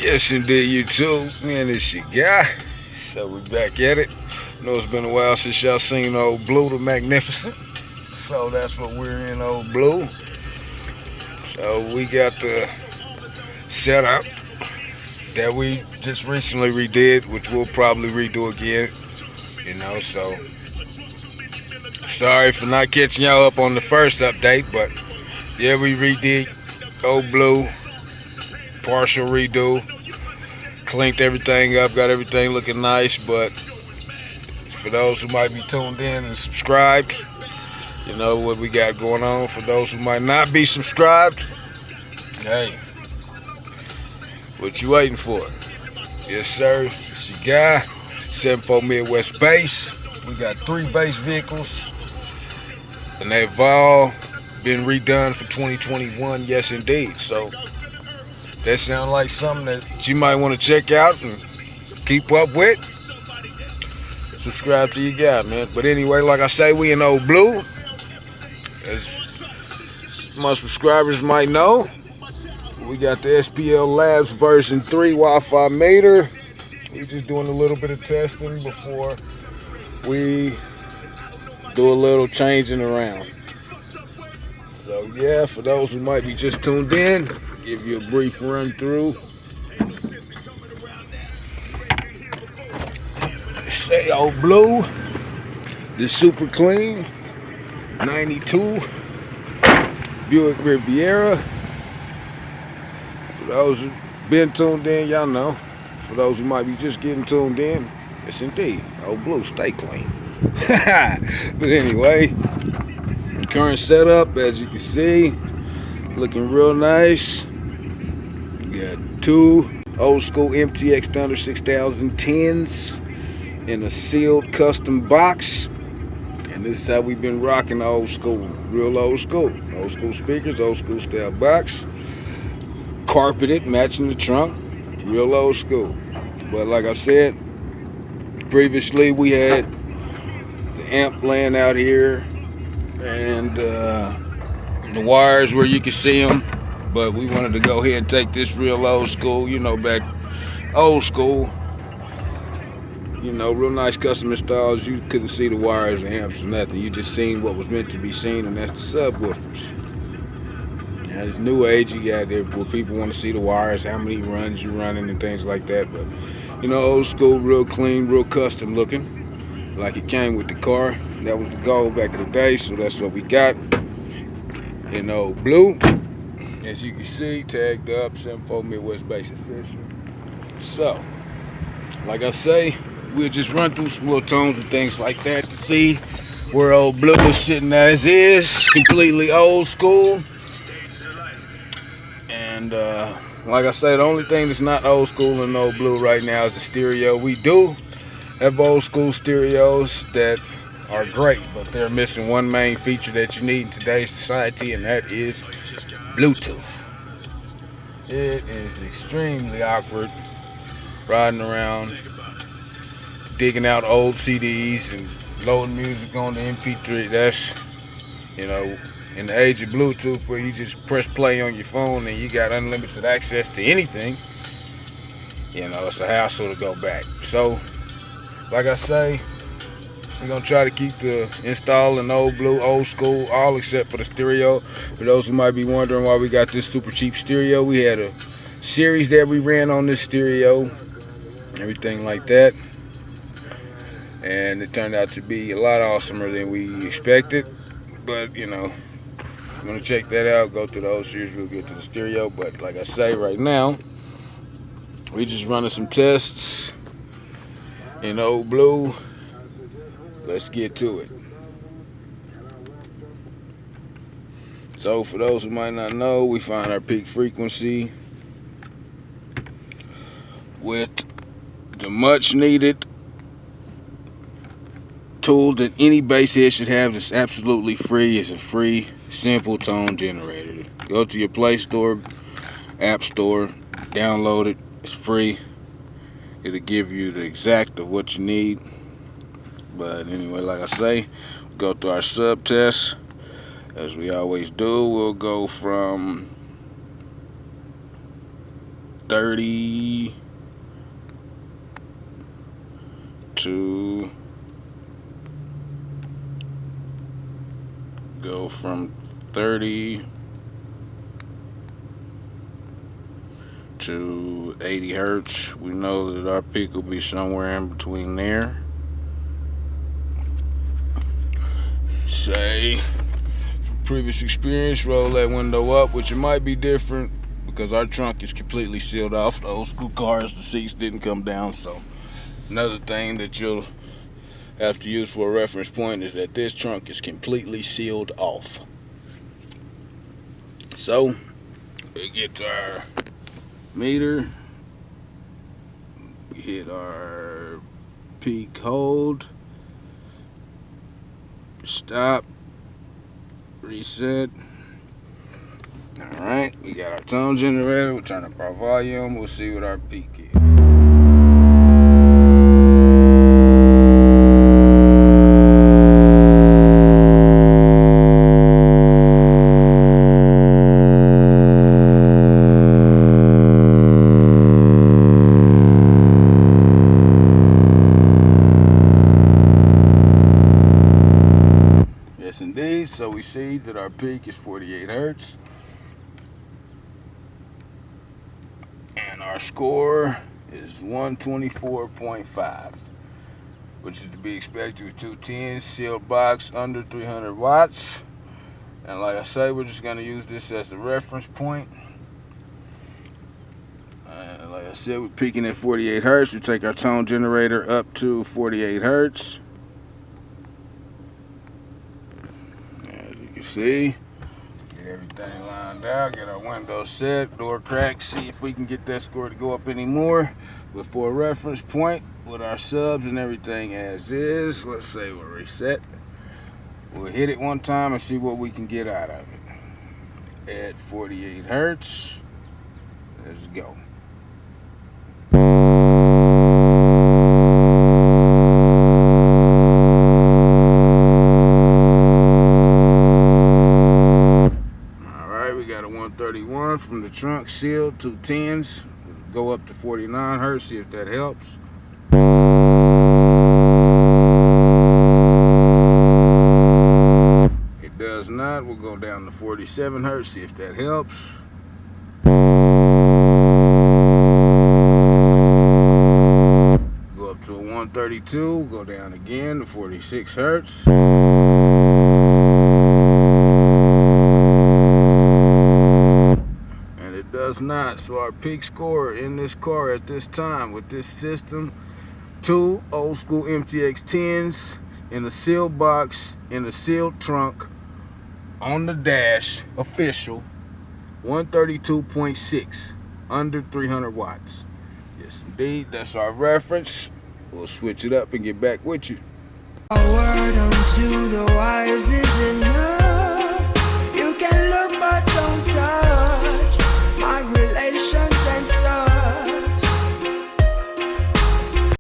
Yes, indeed, you too. Man, this your guy. So we back at it. Know it's been a while since y'all seen old Blue the Magnificent. So that's what we're in, old Blue. So we got the setup that we just recently redid, which we'll probably redo again. So sorry for not catching y'all up on the first update, but yeah, we redid old Blue, partial redo, cleaned everything up, got everything looking nice. But for those who might be tuned in and subscribed, you know what we got going on. For those who might not be subscribed, hey, what you waiting for? Yes, sir. It's your guy, 74 Midwest Base. We got 3 base vehicles, and they've all been redone for 2021. Yes, indeed. So that sounds like something that you might want to check out and keep up with. Subscribe to your guy, man. But anyway, like I say, we in old Blue. As my subscribers might know, we got the SPL Labs version 3 Wi-Fi meter. We just doing a little bit of testing before we do a little changing around. So yeah, for those who might be just tuned in, give you a brief run through. Say old Blue, the super clean 92 Buick Riviera. For those who've been tuned in, y'all know. For those who might be just getting tuned in, yes indeed, old Blue, stay clean. But anyway, current setup, as you can see, looking real nice. We got 2 old school MTX Thunder 6010s in a sealed custom box. And this is how we've been rocking the old school, real old school. Old school speakers, old school style box. Carpeted, matching the trunk, real old school. But like I said, previously we had the amp laying out here and the wires where you can see them. But we wanted to go ahead and take this real old school, back old school. Real nice custom installs. You couldn't see the wires, the amps, or nothing. You just seen what was meant to be seen, and that's the subwoofers. Now, this new age, you got there where people want to see the wires, how many runs you're running, and things like that. But, old school, real clean, real custom looking, like it came with the car. That was the goal back in the day, so that's what we got in old Blue. As you can see, tagged up, 74 Midwest Base official. So, like I say, we'll just run through some little tones and things like that to see where old Blue is sitting as is, completely old school. And like I say, the only thing that's not old school in old Blue right now is the stereo. We do have old school stereos that are great, but they're missing one main feature that you need in today's society, and that is Bluetooth. It is extremely awkward riding around, digging out old CDs and loading music on the MP3. That's, in the age of Bluetooth, where you just press play on your phone and you got unlimited access to anything, it's a hassle to go back. So, like I say, we're going to try to keep the install in old Blue, old school, all except for the stereo. For those who might be wondering why we got this super cheap stereo, we had a series that we ran on this stereo, everything like that. And it turned out to be a lot awesomer than we expected. But, if you want to check that out, go through the whole series, we'll get to the stereo. But like I say, right now, we just running some tests in old Blue. Let's get to it. So for those who might not know, we find our peak frequency with the much needed tool that any bass head should have. That's absolutely free. It's a free, simple tone generator. Go to your Play Store, App Store, download it. It's free. It'll give you the exact of what you need. But anyway, like I say, go through our sub test. As we always do, we'll go from 30 to go from 30 to 80 hertz. We know that our peak will be somewhere in between there. Say, from previous experience, roll that window up, which it might be different because our trunk is completely sealed off. The old school cars, the seats didn't come down. So another thing that you'll have to use for a reference point is that this trunk is completely sealed off. So we get to our meter, we hit our peak hold, stop, reset. Alright, we got our tone generator. We'll turn up our volume. We'll see what our peak is. Yes, indeed. So we see that our peak is 48 hertz. And our score is 124.5, which is to be expected with 210, sealed box, under 300 watts. And like I say, we're just going to use this as a reference point. And like I said, we're peaking at 48 hertz. We take our tone generator up to 48 hertz. As you can see, get everything lined out, get our windows set, door cracked, see if we can get that score to go up anymore. But for a reference point, with our subs and everything as is, let's say we'll reset. We'll hit it one time and see what we can get out of it. At 48 hertz, let's go. Got a 131 from the trunk sealed, 210s. Go up to 49 hertz, see if that helps. It does not. We'll go down to 47 hertz, see if that helps. Go up to a 132, go down again to 46 hertz. Does not. So our peak score in this car at this time with this system, 2 old school MTX 10s in a sealed box, in a sealed trunk, on the dash, official, 132.6, under 300 watts. Yes, indeed, that's our reference. We'll switch it up and get back with you. A word unto the wise.